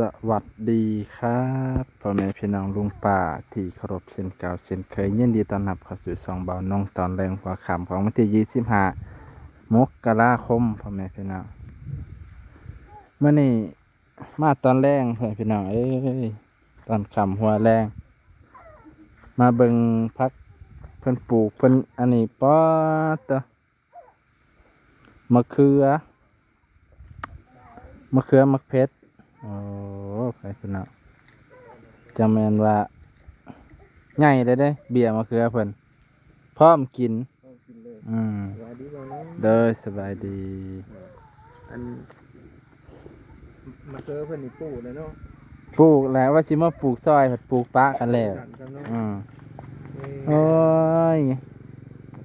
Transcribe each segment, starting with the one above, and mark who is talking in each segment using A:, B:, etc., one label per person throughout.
A: สวัสดีครับพ่อแม่พี่น้องลุงป้าที่เคารพเช่นเก่าเช่นเคยยินดีต้อนรับเข้าสู่ช่องเบาน้องตอนแรงหัวค่ำของวันที่25 มกราคมพ่อแม่พี่น้องเมื่อนี้มาตอนแรงพ่อแม่พี่น้องตอนค่ำหัวแรงมาเบิ่งพักเพิ่นปลูกเพิ่นอันนี้ป๊อดเตอะมะเขือมะเพชรโอ้ไปพี่น้องจังแม่นว่าใหญ่เลยเด้เบี้ยมะเขือเพิ่นพร้อมกินอืม
B: สวัสดีบ่าวน้อง
A: เด้อสบายดี
B: อันมาเจอเพิ่นนี่ปลูกแล้วเนาะ
A: ปลูกแล้วว่าสิมาปลูกซอยผัดปลูกปะกันแล้ว
B: กันกันเนาะ
A: อืม
B: เอ้
A: โอ้ย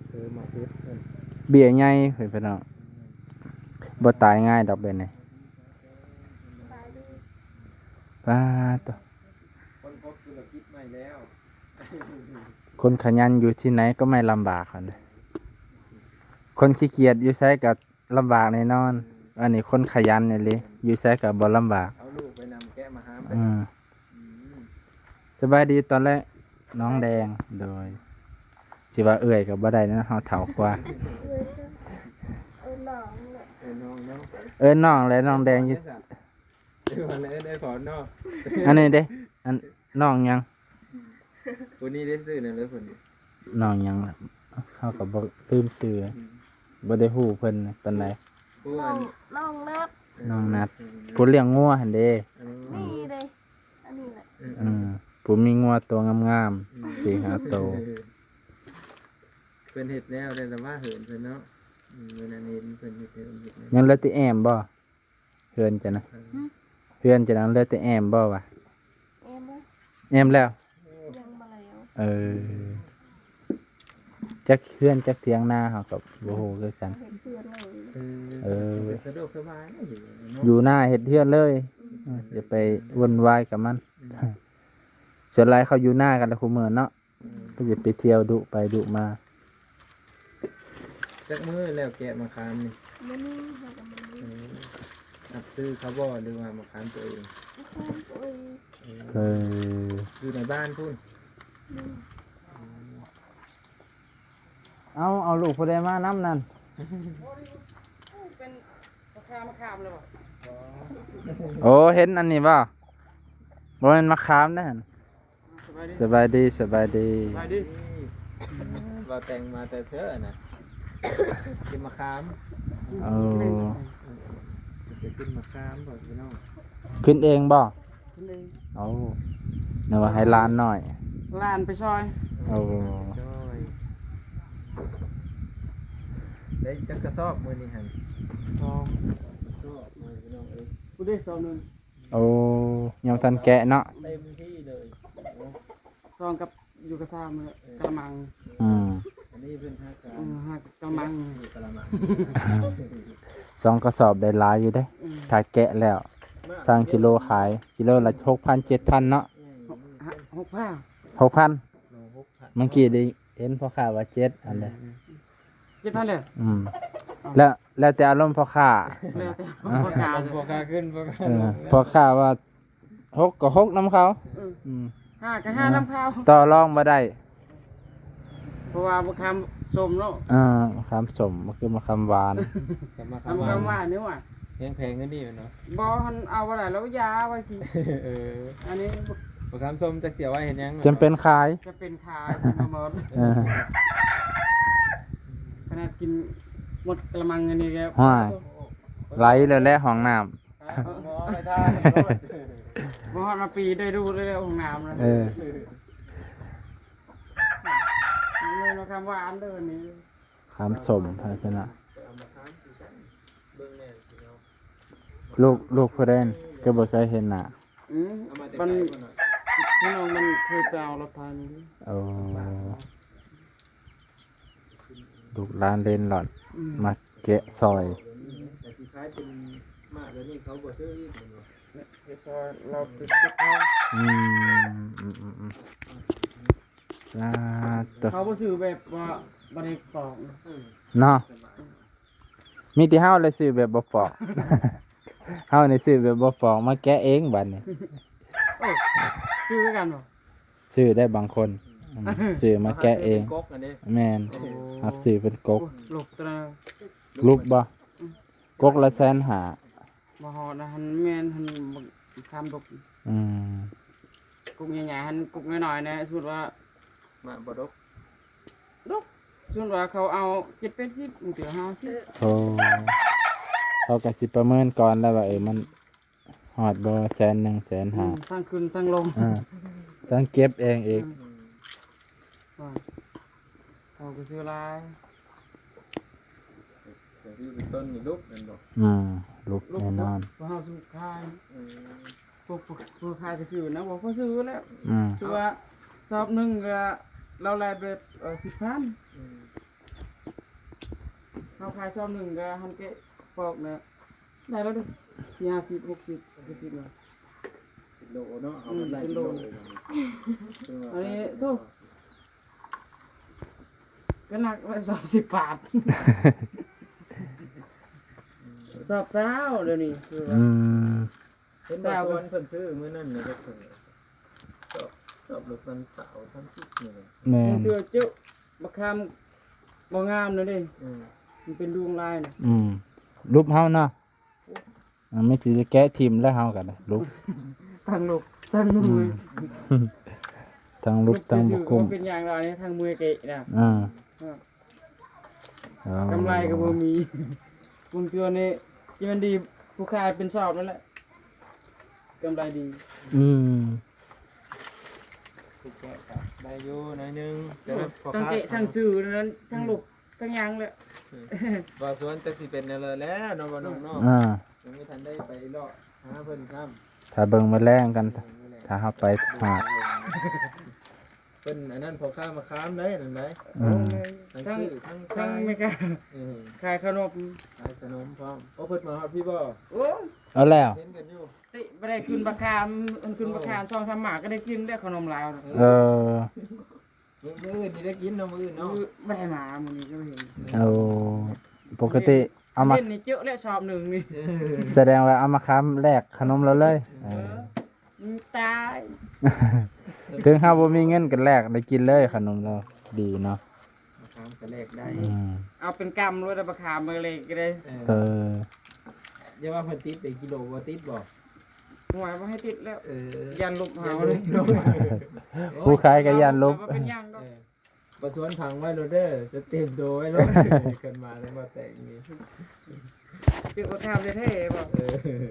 B: เจอมาเพชรเพิ่น
A: เบี้ยใหญ่เพิ่นพี่น้องบ่ตายง่ายดอกเบ็ดนี่ป้าตัว
B: คนพบธุรกิจใหม่แล้ว
A: คนขยันอยู่ที่ไหนก็ไม่ลำบากค่ะคนขี้เกียจอยู่ไสก็ลำบากแน่นอน อันนี้คนขยันนี่เลยอยู่ไสก็บ่ลำบาก
B: เอาลูกไปนำแกะมาหามไป
A: อืม
B: อืม
A: สบายดีตอนแรกน้องแดงโดยสิว่าเอื้อยก็บ่ได้นะเฮาเฒ่ากว่า
B: น้องเนาะ
A: น้องและน้องแดงอยู่
B: เดี๋ยววันนี้ได้ผลเนาะ
A: อันนี้เด้อันน้องยัง
B: วันนี้ได้ซื้อนั่นเลยเพิ่น
A: น้องยังล่ะเขาก็บ่ลืมชื่อบ่ได้ฮู้เพิ่นปานใด
B: ผู้อัน
C: น้องนัด
A: น้องนัดผู้เลี้ยงงัวหั่นเด้
C: นี่เลยอันนี้แหละ
A: ผู้มีงัวตัวงามๆ4-5ตัว
B: เพิ่นเฮ็ดแล้วได้ละว่าเหินเพิ่นเนาะมื้อนั้นเห็นเพิ่นเฮ็ดแล้ว
A: ยังเหลือแต่แอมบ่เฮือนจะนะเฮือนจะนั้นเหลือแต่แอมบ่วะ
C: เอ็มไหม
A: แอมแล้ว
C: ยังมาแล้ว
A: เออจักเฮือนจักเถียงนาเฮาก็บ่ฮู้คือกัน
C: เห็นเพื่อนเลย
A: เออ
B: สะดวกสบายนะอยู่เนาะ
A: อยู่หน้าเฮ็ดเฮือนเลยอย่าไปวุ่นวายกับมัน ส่วนหลายเขาอยู่หน้ากันแล้วคุมื้อเนาะก็จะไปเที่ยวดุไปดุมา
B: จักมื้อแล้วแกะมะขามนี่
C: มันนี่ให้กับมันนี่
B: นับซื้อเขาบ่หรือว่ามะขามตัวเอง
C: โอ้ย
A: เออ
B: อยู่ในบ้านพุ่น
A: เอาลูกผู้ใดมานํนั่น
C: เป็นราคามะขามเลยป่ะ
A: โอ้เห็นอันนี้บ่บ่แม่นมะขามนะหั่นสบายดี
B: มาดิว่าแต่งมาแต่เช้อน่ะกินมะขาม
A: เออ
B: จะกินมะขามบ่พี่น้อง
A: ขึ้นเองบ่
C: เลย
A: เอานึกว่าให้หลานหน่อย
C: ลานไปซอย
A: โอ้
B: จ้อยได้จักกระสอบมื้อนี้หั่น
C: ซอง
B: สอบมื้อพี่น้องเอ้ย
C: กูได้ซองหนึ่ง
A: โอ้ยังทันแกะเนาะ
B: เต็มที่เลย
C: ซองกับอยู่กับซ้ำเลยกระมัง
A: อืม
B: อันนี้เป็นทางการ
C: หักกระมัง
B: นี่กะละมัง
A: 2 กระสอบได้หลายอยู่เด้ถ้าแกะแล้วสร้างกิโลขายกิโลละ6,000 7,000เนาะ
C: 6,000
A: 6,000
B: โล6,000
A: เมื่อกี้ได้เห็นพ่อค้าว่า7อันเด้อ
C: 7,000เลย
A: แล้วแต่อารมณ์พ่อค้า
C: แล้วแต่ราคา
B: พอค่าขึ้นพอค่าลง
A: พ่อค้าว่า6ก็6นำเขาอืม
C: 5กับ5น้ำข้าว
A: ต่อรองบ่ได้
C: เพราะว่ามะขามส้มเนาะ
A: มะขามสมมันคือมะขามหวาน
B: กลับมา
C: ทำคำว่าเนี่ยว่ะ
B: ยังแพงกันนี่เนาะ
C: บอหันเอาอะไรแล้วยาไว้ที
B: เออ
C: อันนี้
B: มะขามส้มจะเสียไว้เห็นยัง
A: จำเป็นขาย
C: จะเป็นขายเป็นหมด
A: เออ
C: ขนาดกินหมดกระมังอันนี้แก
A: ห้อยไหลเลยแหละห้องน้
B: หมอไปท่า
C: บอหันมาปีได้ดูได้ห้องน้ำเลย
A: ำเออ
C: เลยมาคำว่าอันเดินนี้
A: ขามสมพาชนะ
B: มะขามเบิ่งแน่สิเนาะ
A: ลูกผู้เล่นก็บ่เคยเห็นหน้า
B: เอามาแต่
C: มัน
B: ไกลก่อนหน่อย
C: พี่น้องมันเคยไปเอารถไฟนี่
A: โอ้ลูกหลานเล่นหลอดมาแกะซอย
B: แต่สิคล้ายเป็นมากแล้วนี่เขาบ่ซื้ออีกเหมือนว่า
C: เราติดติดเขา
A: อืมลาตัว
C: เขาบ่ซื้อแบบว่าบ่ได้ปอก
A: เนาะมีที่เฮาเลยซื้อแบบบ่ปอก เฮานี่ซื้อแบบบ่ฟองมาแกะเองบัดนี้
C: เอ้ยซื้อกันบ่
A: ซื้อได้บางคนซื้อมาแกะเอง
B: กกอันนี้
A: แม่นรับซื้อเป็นกก
C: หลบตรา
A: รูปบ่กกละ150,000
C: บ่ฮอดนะหันแม่นหันบ่คำดก
A: อืม
C: กุกใหญ่ๆหันกุกน้อยๆนะสมมุติว่า
B: มาบ่ดก
C: ดกสมมุติว่าเขาเอา7-80มันเถือ50
A: โอ้เขาก็สิประเมินก่อนแล้วว่ามันฮอดบ่100,000 150,000
C: ทั้งขึ้นทั้งลง
A: ต้องเก็บเองอีก
C: ว่าเขาก็ซื้อหลาย
B: แต่ที่เป็นต้นนี่ลูกนั่นบ่
A: ลุกแน่นอน
C: ว่าเฮาซื้อขาย
B: เออ
C: พวกขายก็ซื้อนะบอกเขาซื้อแล้ว
A: อืม
C: คือว่าสอบหนึงก็เราแลแบบ10,000
B: อืม
C: เราขายสอบหนึงก็หันเกะปอกนะได้แล้วดิ40 60 70เลย
B: เป็นโลเนาะเอามาไล่เป็นโลเลย
C: อันนี้โทษก็หนักไว้30 บาทสอบเช้าเดี๋ยวนี้คือว่า
A: อืม
B: เห็นบ่ส่วนเพิ่นซื้อมื้อนั้นน่ะก็เพิ่นชอบรถวันเสาร์ทั้งทุกนี่เลย
A: แม่
C: มัน
A: น
C: คือเจ้าบักคำบ่งามเลยเด้
B: อืม
C: มันเป็นดวงลายน่ะ
A: รูปเฮาเนาะไม่สิจะแกะทิมแล้วเฮากันรูป
C: ทั้งลูกทั้งมือ
A: ทั้งรูปทั้งบุกุม
C: เป็นอย่างไรเนี่ยทั้งมือเกะน่ะ
A: อ่า
C: กำไรก็บ่มีบางตัวนี่ที่มันดีผู้ขายเป็นสอบนั่นแหละกำไรดี
A: อืม
B: ถูกแกะก็ได้อยู่หน่อยหนึงแต่ว่าพอ
C: ทั้ง
B: ค้า
C: เกะทั้งสื่อนั้นทั้งลูกทั้งหยังเลย
B: บ่ส่วนจักสิเป็นแนวเลยแล้วเนาะบ่น้องเนาะ
A: อ่า
B: ยังไม่ทันได้ไปเลาะหาเพิ่นซ้ำ
A: ถ้าเบิ่งแมลงกัน ถ้าเฮาไปหาด
B: เพิ่นอันนั้นพอค้ามาค้ามได้นั่นได้
A: อืม
B: ทั้ง
C: ทั้ง
B: ซื้อทั้ง
C: ทั้
B: ขาง ย
C: ไม่กล้า
B: เออ
C: ขายขนม
B: ขายขนมพร้อมโอ้เพิ่นมาฮอดพี่บ่
C: โอ้
A: เอาแล้ว
B: เห็นกันอยู่
C: ติบ่ได้ขึ้นบักคามมันขึ้นบักคาม2-3หมากก็ได้กินได้ขนมลาวน่ะ
A: เออ
B: มื้ออื่นนี่ได้กินเนาะมื้ออื่นเนาะ
C: ไม่ได้มามื้อนี้ก็ไม่เห็น
A: เอาปกติเอามา
C: เล่นนี่เจอะแล้วชอบหนึ่งนี่
A: แสดงว่าเอามาค้ำแลกขนมเราเลยเออ
C: มันตาย
A: ถึงเฮาบ่มีเงินกันแลกได้กินเลยขนมเราดีเนาะ
B: มาค้ามก็แลกได้
A: อืม
C: เอาเป็นกำเลยแต่บักคามมาเลยก็ได้
A: เออ
B: อย่าว่าเพิ่นติดเป็นกิโลบ่ติดบ่
C: หวยมาให้ติดแล้ว
B: เออ
C: ยันลุก
B: อย่า
C: หา
B: ล
C: เลย
B: บเนาะ
A: ผู้ขายก็ย่านลบ
C: เอาเป็นยัง
B: เอ
C: ก็
B: อบ่สวนผังไว้โลดเด้อจะเต็มโดไว้โลดกันมาแล้วบ่แต่งนี่
C: ติดบักคามเลยเท่บ่
B: เออ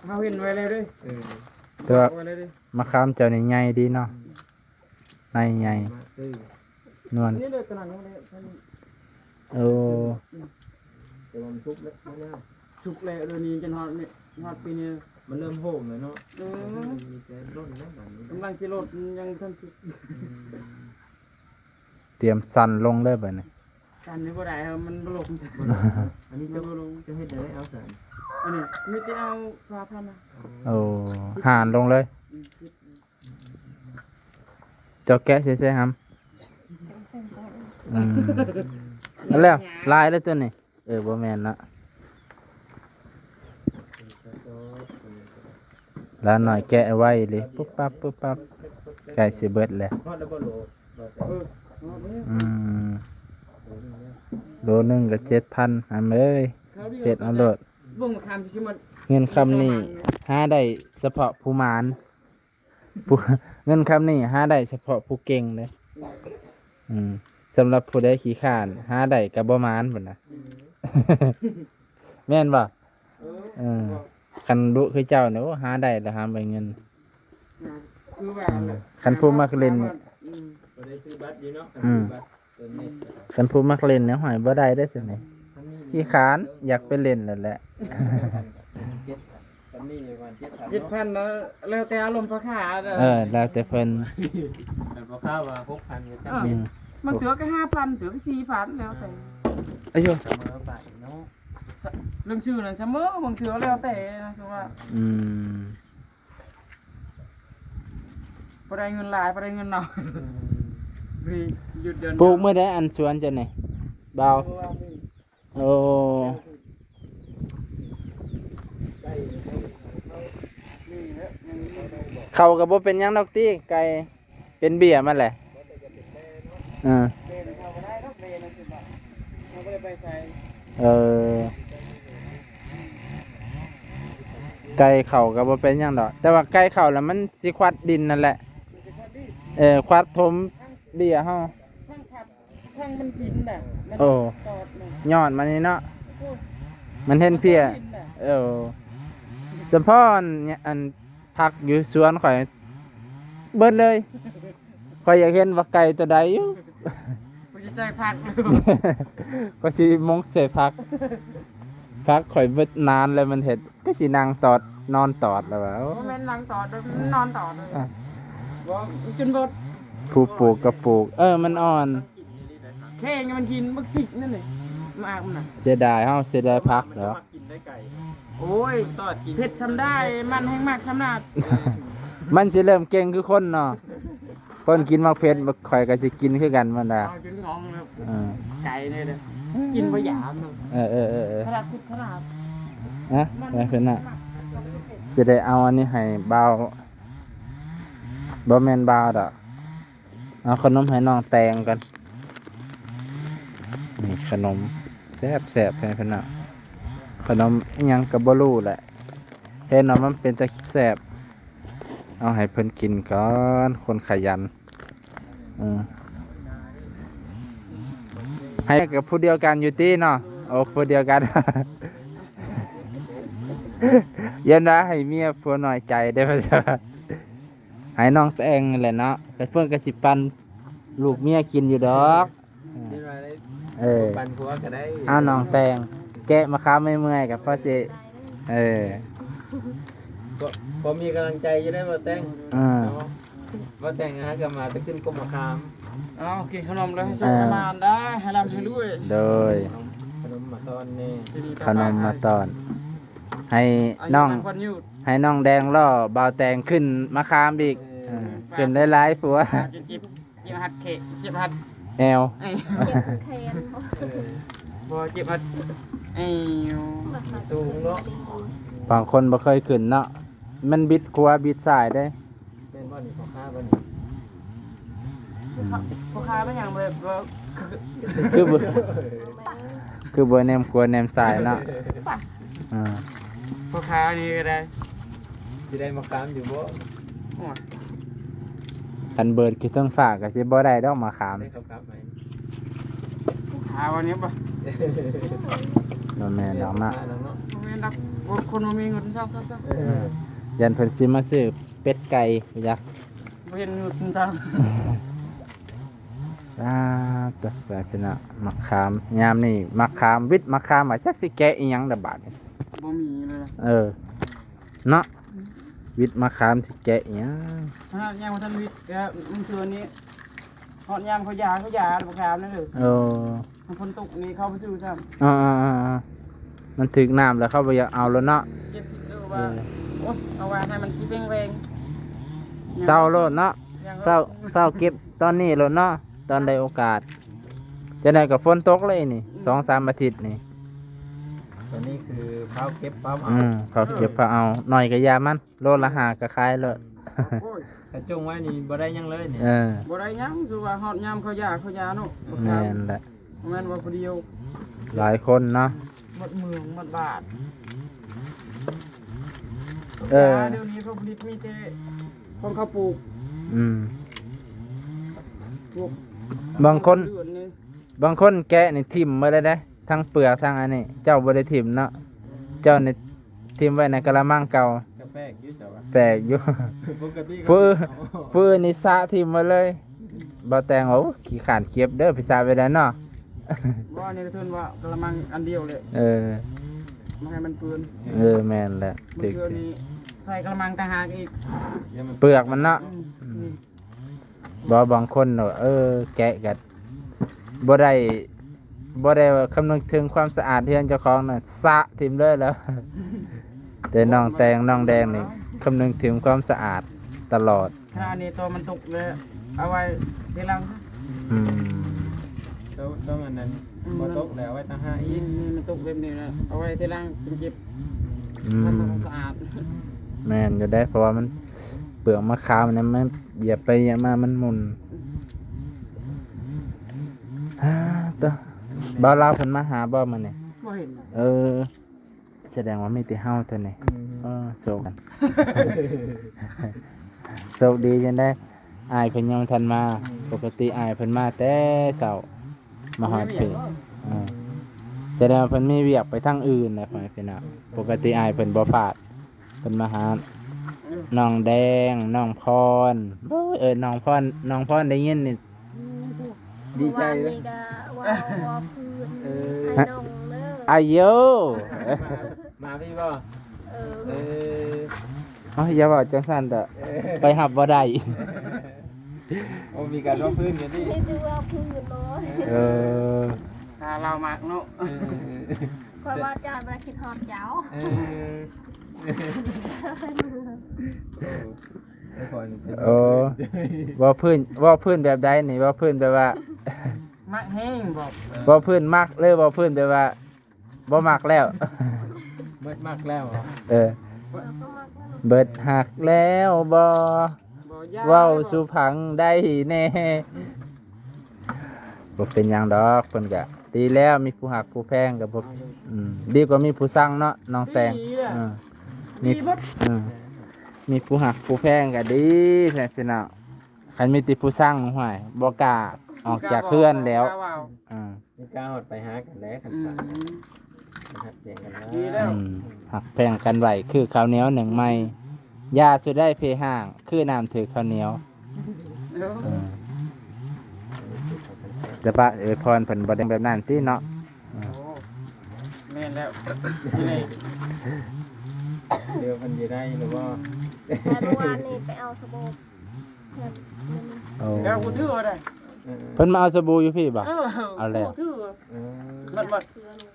C: เอาเห็นไว้เลยด้วย
B: เออ
A: แต่ว่า
C: ไว้เลยดิ
A: มะขามเจ้านี่ใหญ่ดีเนาะในใหญ่
B: มาซื้อน
A: วล
C: นี่เลยตอนนั้นเลย
A: โอ้
B: แต่ว่ามันสุกแล้วมาแล้ว
C: สุกแล้วเดี๋ยวนี้จนฮอดนี่ฮอดปีนี้
B: มันเริ่มโหมแล้วเนาะ
C: เออ
B: มีแต่ร่นแล้วแบบนี้
C: กำลังสิลดยังทันสุก
A: เตรียมสั่นลงเลยบัดนี้
C: กันนี่บ่ได้ครับมันบ่ลง
B: อันนี้จะจะเฮ็ดได้เอาสาร
C: อันนี้มีแต่เอาปลาพันมา
A: โอ้ห่านลงเลย
C: คิด
A: เจ้าแกะใช่ๆครับอืมเอาแล้วลายแล้วตัวนี้บ่แม่นละแล้วหน่อยแกะเอาไว้เลยปุ๊บปั๊บปุ๊บปั๊บใกล้สิเบิดแล้ว
B: พอดับเบิลโหลบ่แต่
C: เอาเนี่ย
A: อืมโลนึงก็7,000อันเอ้ยเฮ็ดเอาโลด
C: บ่งมาคำสิมัน
A: เงินคำนี้หาได้เฉพาะผู้หมานผู้ เงินคำนี้หาได้เฉพาะผู้เก่งเลยสำหรับผู้ใดขี้ข้านหาได้ก็บ่หมานพุ่นน่ะ แม่นบ่เออคันดุคือเจ้าเนี่ยโอ้หาได้แล้วหาใบเงิน
C: คือว่า
A: คันผู้มักเล่น
B: บ่ได้ซื้อบัตรอยู่เนาะซื้อบัตรเติมเน็ต
A: คันผู้มักเล่นเนี่ยหอยบ่ได้ได้อสินี่
B: ทั้งนี้
A: ขี้ข้านอยากไปเล่นนั่นแหละ
B: ตอนนี้วัน
C: 7,0007,000นะแล้วแต่อารมณ์พ่อค้า
A: แล้วแต่เพิ่น
B: แต่พอข้าวว่า6,000ก็ตั้ง
A: อื
B: เน็ต
A: ม
C: มันเถือก็5,000เถือก็4,000แล้วแต่
A: อายุ
B: เสมอไปเนาะ
C: เรื่องชื่อนั่นเสมอบางเถือแล้วแต่นะสมมุติว่า
A: อืม
C: บ่ได้เงินหลายบ่ได้เงินน้อยมีหยุดเดือน
A: ปลูกมื้อใดอันสวนเจ้านี่บ่าวโอ้
B: ได้
A: เขาก็บ่เป็นหยังดอกติไก่เป็นเบี้ยมันแหละ
C: เบนเขาก็ได้ดอกเบนสิบ่เขาบ่ได้ไปใส่
A: ไก่เข่าก็บ่เป็นหยังดอกแต่ว่าไก่เข่าแล้วมันสิควัดดินนั่นแหละควัดถมเบี้ยเฮา
C: ทั้งขับทั้งมันกินน่ะมัน
A: โอ้
C: ตอดน่ะ
A: ยอดมันนี่เนาะ
C: โอ้
A: มันเห็นเพีย
C: กินน่ะ
A: เฉพาะอันพักอยู่สวนข่อยเบิดเลยข่อยอยากเห็นว่าไก่ตัวใดอยู่
C: กูจะใส่ผักเลย
A: ก็สิมงใส่พักข่อยเบิดนานเลยมันเห็ดก็สินั่งตอดนอนตอดแล้วว่า
C: บ่แม่นนั่งตอดเลยมันนอนตอดเลย
A: อ่ะ
C: บ่จนบด
A: ผู้ปลูกก็ปลูกมันอ่อน
C: แค่งมันกินบ่กินนั่นนี่มาอากมันน่ะ
A: เสียดายเฮาเสียดายพักเหรอ
B: กินได้ไก่
C: โอ้ย
B: ตอดกิน
C: เผ็ดซำได้มันแห้งมากซำนาด
A: มันสิเริ่มเก่งคือคนเนาะคนกินมักเผ็ดบ่ข่อยก็สิกินคือกันมันน่ะ
C: เอาจนงองเลย
A: เออ
C: ไก่เนี่ยเด้อกินบ่หยามเลย ขนาดคิดขนาด
A: นะไปขึ้นน่ะสิได้เอาอันนี้ให้บ่าวบ่แม่นบ่าวดอกเอาขนมให้น้องแตงกันนี่ขนมแซ่บๆให้เพิ่นน่ะขนมอิหยังก็บ่รู้แหละเห็นว่ามันเป็นตะแซ่บเอาให้เพิ่นกินก่อนคนขยันให้กับผู้เดียวกันอยู่ติเนาะโอ้ผู้เดียวกัน ยันนะให้เมียผัวน้อยใจได้ป่ะจ๊ะให้น้องแตงนั่นแหละเนาะแต่เพิ่นก็สิปันลูกเมียกินอยู่ดอก
B: กินอะไรได้
A: เออ
B: ปันผัวก็ได้
A: เอาน้องแตงแกะมะขามไม่เมื่อยกับพ่อสิเออ
B: พอมีกำลังใจจะได้มาแต่ง
A: อ่า
B: เนาะว่าแต่งนะฮะก็มาจะขึ้นก้มมะขาม
C: เอากินขนมแล้วให้สุขให้มานได้ให้ร่ำให้รวย
A: โดย
B: ขนมมาตอนนี้
A: ขนมมาตอน ให้น้อง
C: คนอยู่
A: ให้น้องแดงล่อบ่าวแตงขึ้นมะขามอีกขึ้นหลายๆผัว
C: จะจิบหัดเขะจิบหัด
A: แอว
C: ไอ้
D: เจ็บแขน
C: บ่จิบหัดไอ้
B: สูงเนาะ
A: บางคนบ่เคยขึ้นเนาะมันบิดขวาบิดซ้ายได้
B: เป็นบ่อนี่ของข้าบ่อนี่
C: พ่อค้าเป็นอย่างแบบว่า
A: คือบ่คือบ่แนมขวาแนมซ้ายเนาะอ่า
C: พ่อค้านี่ก็ได้
B: สิได้มะขามอยู่บ่
C: โอ้ย
A: คันเบิดคือต้องฝากก็สิบ่ได้ดอกมะขาม
B: ได้ครับไหม
C: พ่อค้าวันนี้ป่ะ
A: บ่แม่นดอกนะ
B: เนาะ
C: บ่แม่นดอกบ่คนบ่มีเงินเศร้า
A: ยันเพิ่นสิมาซื้อเป็ดไก่ยักษ์
C: ๆบ่เห็นเงินตาม
A: ตัวแบบเป็นอะมะขามยามนี่มะขามวิทย์มะขามว่าจักสิแกะอีหยังดะบาดนี่
C: บ่มีเลยนะ
A: เนาะวิทย์มะขามสิแกะอีหยัง
C: ฮะยังบ่ทันวิทย์ก็มันคืออันนี้ฮอดยามเขายาพ่อค้านั่นเด้อ
A: เออ
C: มันคนตกนี่เข้าไปซื้อซ้ำ
A: มันถึกน้ำแล้วเขาบ่อยากเอาแล้วเนาะ
C: เก็บผิดเด้อว่าโอ๊ยเอาไว้ให้มันสิแรงๆ
A: เศร้าโลดเนาะ
C: ยัง
A: เศร้าเก็บตอนนี้โลดเนาะตอนได้โอกาสจะได้กับฝนตกเลยนี่ 2-3 อาทิตย์นี่
B: ตัวนี้คือข้าวเก็บปั๊มเอา
A: เขาเก็บเขาเอาหน่อยก็ยามันโลละ5ก็ขายเลย
C: โอ้ย
B: กระจงไว้นี่บ่ได้หยังเลยนี่
C: บ่ได้หยังคือว่าฮอดยามเขายาเนาะ
A: แม่นแหละ
C: แม่นว่าผู้เดียว
A: หลายคนเนาะ
C: หมดเมืองหมดบาท
A: เออ
C: เดี๋ยวนี้เขาผลิตมีแต่ของเขาปลูก ปลูก
A: บางคน
C: เดือนี่
A: บางคนแกะนี่ทิ่มมาเลยได้ทั้งเปลือกทั้งอันนี้ เจ้าบ่ได้ทิ่มเนาะเจ้านี่ทิ่มไว้ในกระมังเก่าก
B: าแฟอยู่แต่ว่า
A: แปลกอยู่
B: ปกติ
A: ปื้อนี่สะทิ่มมาเลยบ่แต่งโอ้ขี้ขานเก็บเด้อพี่สาวไปได้เนาะ
C: ว่านี่ก็เทินว่ากระมังอันเดียวเลย
A: เออ
C: มาให้มันเปื้อน
A: แม่นแหละ
C: เมื่อคืนนี้ใส่กระมังต่างหากอีก
A: เปลือกมันเนาะ
C: นี่
A: บ่บางคนเนาะแกะกันบ่ได้ว่าคำนึงถึงความสะอาดเฮือนเจ้าของน่ะสะทิ่มเลยแล้ว แต่น้องแตงน้องแดงนี่คำนึงถึงความสะอาดตลอด
C: ขณะนี้ตัวมันตกเลย เอาไว้ทีหลัง
A: อืม
B: ต้องอันนั้นบ่ตกแล้วไว้ตั้ง5อีก
C: นี่มันตกแบบนี้นะเอาไว้ทีหลังเป็นเก็บ
A: อื
C: ทำ
A: ม
C: ความสะอาด
A: แม่นอยู่ได้เพราะว่ามันเปลือกมะขามเนี่ยมันเหยียบไปเหยียบมามันหมุนตัวบ่าวลาวเพิ่นมาหาบ่มื้อนี้
C: บ่เห็น
A: เออแสดงว่ามีแต่เฮาเท่านี้โชคกัน โชคดีจังได้อายเพิ่นยังบ่ทันมาปกติอายเพิ่นมาแต่เช้ามาฮอดเพิ่นแสดงว่าเพิ่นมีเวียกไปทางอื่นนะพ่อแม่พี่น้องปกติอายเพิ่นบ่พลาดเพิ่นมาหาน้องแดงน้องพรโอ้ยน้องพรได้ยินนี่
B: ดีใจ
D: เล
B: เลย ย
D: ก็ว่าพื้นให้น้องเด้อ
A: อายุ
B: มาพี่บ่
D: เอ
B: เอ
D: อ
B: อ
A: อย่าบอกจังสันเถอะไปหับบ่ได้
B: โอ้มีการร้องพื้นกันดิ
D: ให้ดูว่าพื้นน้อย
A: เออ
C: ถ้าเรามากเนาะ
D: เพราะว่าจะมาคิดฮอดเจ้า
A: โอ้ว่าพื้นแบบใดนี่ว่าพื้นแบบว่า
C: มักแห้งบอก
A: ว่าพื้นมักเลยว่าพื้นแบบว่าบ่มักแล้ว
B: มืดมากแล้ว
A: เออ
D: เราก็มักว่า
A: เบิดหักแล้วบ่
C: บ่ยาก
A: เว้าสุพังได้แน่บ่เป็นหยังดอกเพิ่นก็ดีแล้วมีผู้หักผู้แพงก็บ่ดีกว่ามีผู้สั่งเนาะน้องแตงมี
C: มีบ่
A: มีผู้หักผู้แพงก็ดีแพ่พี่น้องคันมีติผู้สร้างห่วยบ่กล้าออกจากเคลื่อนแล้วอืม
B: มีก้าวไปหากันแล้วกัน
C: อื
B: ฝาก
C: ม
B: หักเสียงกัน
C: ดีแล้ว
A: หักแพงกันไหวคือข้าวเหนียวหนึ่งไม้ยาสุดได้เพห่างคือน้ำถือข้าวเหนียว
C: เดี๋ยว
A: อืมแต่ปะพรเพิ่นบ่ได้แบบนั้นติเนาะ
C: โอ้แม่นแล้วนี่เลย
B: เดี๋ยวมันจะได้หรือว่า
D: แต่เมื่อวานนี่ไปเอาสบู่เพิ่น
A: โอ้
C: แล้วกูถือได้
A: เพิ่นมาเอาสบู่อยู่พี่บ่ เอาแล้ว
C: กูถือ
D: มั
C: มัน
D: เสื้อนี่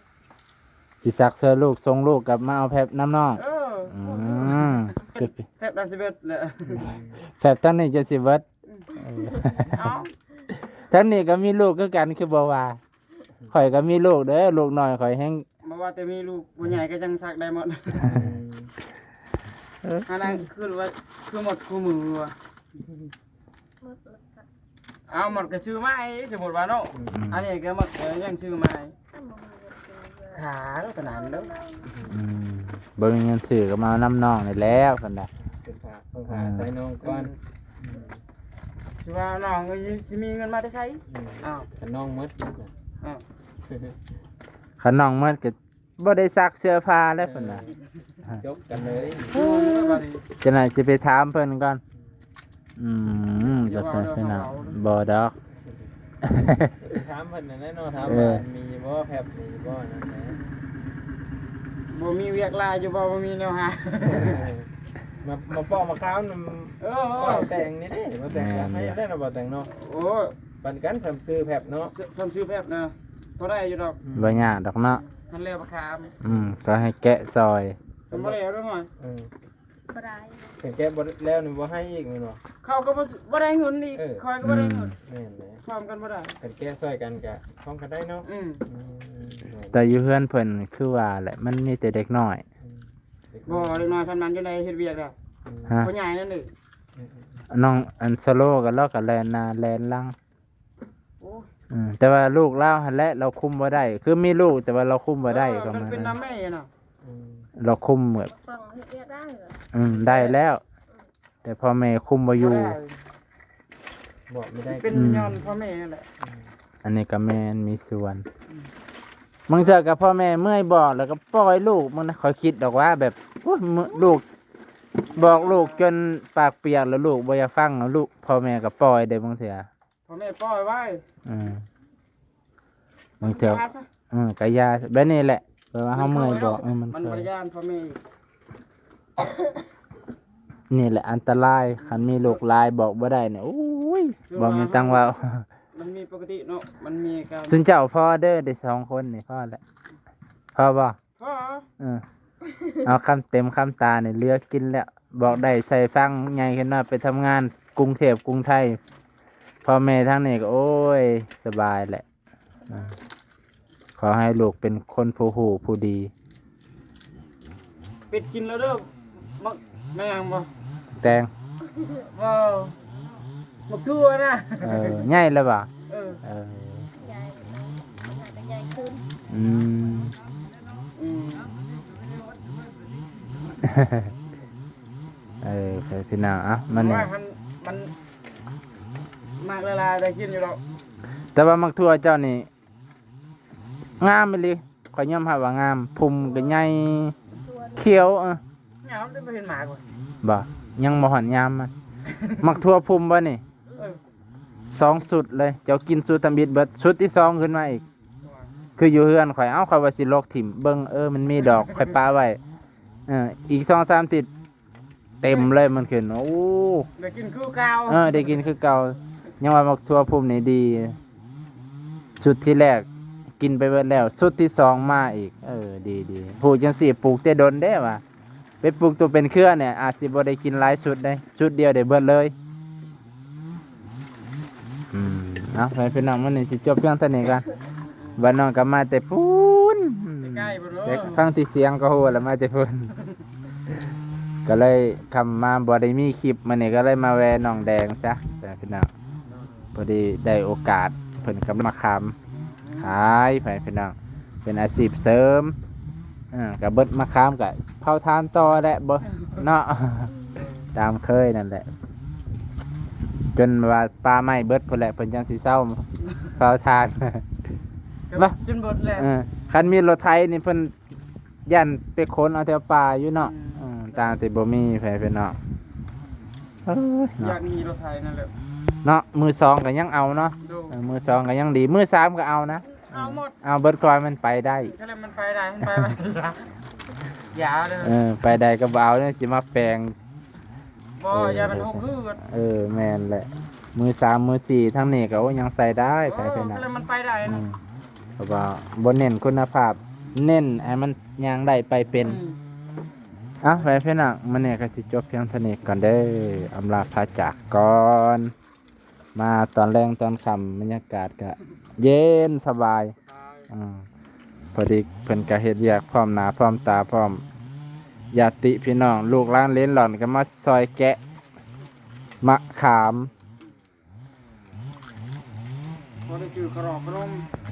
A: สิซักเสื้อลูกส่งลูกกลับมาเอาแพบน้ำน้อง
C: เออ
A: อืมคือ
C: แทบดันสิเบิดเลย
A: แพบทั้งนี้จะสิเบิด
C: เอา
A: ทั้งนี้ก็มีลูกคือกันคือบ่ว่าข่อยก็มีลูกเด้อลูกน้อยข่อยแฮง
C: บอกว่าแต่มีลูกผู้ใหญ่ก็ยังซักได้หมดอันนั้นคือว่าคือหมดคู่มือว่ะ
D: มืดแล้วก็
C: เอาหมดก็ซื้อไม้สมมุติว่าเนาะอันนี้ก็หมดยังซื้อไม้
D: ถ้าบ่มีเงินซื้อเลย
C: ขาแล้วขนาดนั้นแล้ว
A: อืมบ่มีเงินซื้อก็มาเอาน้ำน้องนี่แหล้วเพิ่นน่ะ
B: สุภาพต้องหาใส่น้องก่อน
C: คือว่าน้องก็สิมีเงินมาได้ใช้อ้าว
B: แต่น้องมดจ้ะ
C: อ้าว
A: คันน้องมันก็บ่ได้ซักเสื้อผ้าแล้วเพิ่นน่ะ
B: จบกันเลย
A: จังได๋สิไปถามเพิ่นก่อนจะไปเพิ่นน่ะบ่ดอก
B: ถามเพิ่นแน่นอนถามว่ามีบ่แพบมีบ่นั่นแหละ
C: บ่มีเวียกลายอยู่บ่มีแนวหา
B: มาปอกมะขามน
C: เออ
B: บ่แต่งนี่เด้บ่แต่งให้ได้บ่แต่งเนาะ
C: โอ้
B: ปันกันทำซื้อแพบเนาะ
C: ทำซื้อแพบนะพอได้อยู่ดอก
A: บ่ยากดอกเนาะ
C: ทันแล้วประคาม
A: ก็ให้แกะซอย
C: ทำบ่ได้ด้วยมั้ย
D: บ่ได้
B: ถึงแกบ่แล้วนี่บ่ให้อีกแม่นบ่
C: เขาก็บ่ได้เงินอีกคอยก็บ่ได้เงิน
B: แม่นเลย
C: พร้อมกันบ่ได้
B: กันแก้ซอยกันก็พร้อมกันได้เนาะ
A: แต่อยู่เฮือนเพิ่นคือว่าแหละมันมีแต่เด็กน้อย
C: บ่เล็กน้อยทำนั้นอยู่ในเฮ็ดเวียกแล้ว
A: ฮะ
C: ผู้ใหญ่นั่นนี่
A: น้องอันโซโลก็เลาะก็แลนหน้าแลนหลัง
C: โอ้
A: แต่ว่าลูกเราหั่นแหละเราคุมบ่ได้ คือมีลูกแต่ว่าเราคุมบ่ได้ก็
C: มัน
A: มา
C: เป็นน้ำแม่น่ะ
A: เราคุมแบบ
D: ฟังเฮ็ดเรียกได้เหรอ
A: ได้แล้ว แต่พ่อแม่คุมบ่อยู่
B: บอกไม่ได้
C: เป็นย้อนพ่อแม่นั่นแหละ
A: อันนี้ก็แม่นมีส่วนบางเทื่อกับพ่อแม่เมื่อยบอกแล้วก็ปล่อยลูกมันนะคอยคิดดอกว่าแบบโอ้ยลูกบอกลูกจนปากเปียกแล้วลูกบ่อยากฟังแล้วลูกพ่อแม่ก็ปล่อยได้บางเทื่อ
C: พ่อแม่ปล่อยไว้
A: บางเทื่อก็ยาแบบนี้แหละแปลว่าเฮาเมื่อยบอกมัน
C: มัน
A: เค
C: บ่
A: ย
C: ได้ย่านพ่อแม่อีก
A: นี่แหละอันตรายคันมีลูกหลายบอกบ่ได้เนี่ยโอ้ยบ่มีตังเว้า
C: มันมีปกติเนาะมันมีการ
A: ซึ่งเจ้าพ่อเด้อได้2คนนี่พ่อแหละพ่อบ่
C: พ่อ
A: เอาคำเต็มคำตาเนี่ยเลือกกินแล้ว บอกได้ใส่ฟังไงขึ้นมาไปทำงานกรุงเทพกรุงไทยพ่อแม่ทั้งนี้ก็โอ้ยสบายแหละขอให้ลูกเป็นคนผู้หูผู้ดี
C: เป็ดกินแล้วเด้อมัก แม่งบ่
A: แตง
C: บ่หมกทั่วนะ
A: ใหญ่แล้วบ่
C: เออ
D: ใหญ่มันอาจจะใหญ่ขึ้น
A: อืม
C: อืม
A: ไปพี่น้องอ่ะมันนี่
C: ว่ามันมากละลายได้กินอยู่แล้ว
A: แต่ว่ามักทั่วเจ้านี่งามไปเลยขอยยอมรับว่างามพุ่มก็ใหญ่
D: ตัว
A: เขียว
C: เนี่ยเราได้ไปเห็นหมากว่ะ
A: บ่ยังบ่หอนยามมัน มักทั่วพุ่มบ่นี่
C: เออ
A: 2สุดเลย เจ้ากินสุดทำบิดเบิดสุดที่2ขึ้นมาอีก คืออยู่เฮือนข่อยเอ้าข่อยว่าสิลกถิ่มเบิ่งมันมีดอกข่อยปาไว้อีก 2-3 ติดเต็มเลยมันขึ้นโอ้
C: ได้กินคือเก่า
A: ได้กินคือเก่ายังว่ามักทั่วพุ่มนี่ดีสุดที่แรกกินไปเบิดแล้วสุดที่2มาอีกดีปลูกจังซี่ปลูกแต่ดนเด้ว่ะไปปลูกตัวเป็นเครือเนี่ยอาจสิบ่ได้กินหลายสุดได้สุดเดียวได้เบิดเลยเอาไปพี่น้องมื้อนี้สิจบเพียงเท่านี้กันบ้านน้องก็มาแต่พูน
C: ใกล้ๆบ่รู้
A: แต่ฟังที่เสียงก็ฮู้แล้วมาแต่พูน ก็เลยคำมาบ่ได้มีคลิปมื้อนี้ก็เลยมาแวะน้องแดงซะแต่พี่น้องพอดีได้โอกาสเพิ่นก็มาขายไปพี่น้องเป็นอาชีพเสริมก็เบิดมาขามก็เผาทานต่อแหละบ่เนาะ ตามเคยนั่นแหละ จนว่าปลาไม้เบิดพุ่นแหละเพิ่นจังสิเศร้าเผาทาน บ่
C: จนเบิดแล้ว
A: คันมีรถไถนี่เพิ่นยันไปขนเอาแถวป่าอยู่เนาะตามที่บ่มีไผเนาะ
C: อยากมีรถไถนั่นแหละ
A: เนาะมือสองก็ยังเอาเนาะ
C: ดู
A: มือสองก็ยังดีมือสามก็เอานะ
C: เอาหมด
A: เอาเบิดก่อนมันไปได้
C: ก็เลยมันไปได้มันไปอย่าเลย
A: ไปได้ก็บ่เอาเนี่ยสิมาแปลง
C: บ่อย่ามันหกคือกัน
A: แม่นแหละ มือสามมือสี่ทั้งนี้ก็ยังใส่ได้ไป
C: ก็
A: นะ
C: เลยมันไปได้นะ
A: เพราะว่าบ่เน้นคุณภาพ เน้นให้มันย่างได้ไปเป็นไปพี่น้องมันเนี่ยก็สิจบเพียงเท่านี้ก่อนเด้ออำลาพาจากก่อน มาตอนแรงตอนค่ำบรรยากาศก็เย็นสบายพอดีเพิ่นก็เฮ็ดเวียกพร้อมหน้าพร้อมตาพร้อมญาติพี่น้องลูกหลานเหลนหล่อนก็มาซอยแกะมะขาม
C: พอได้ชื่อขรอกขนม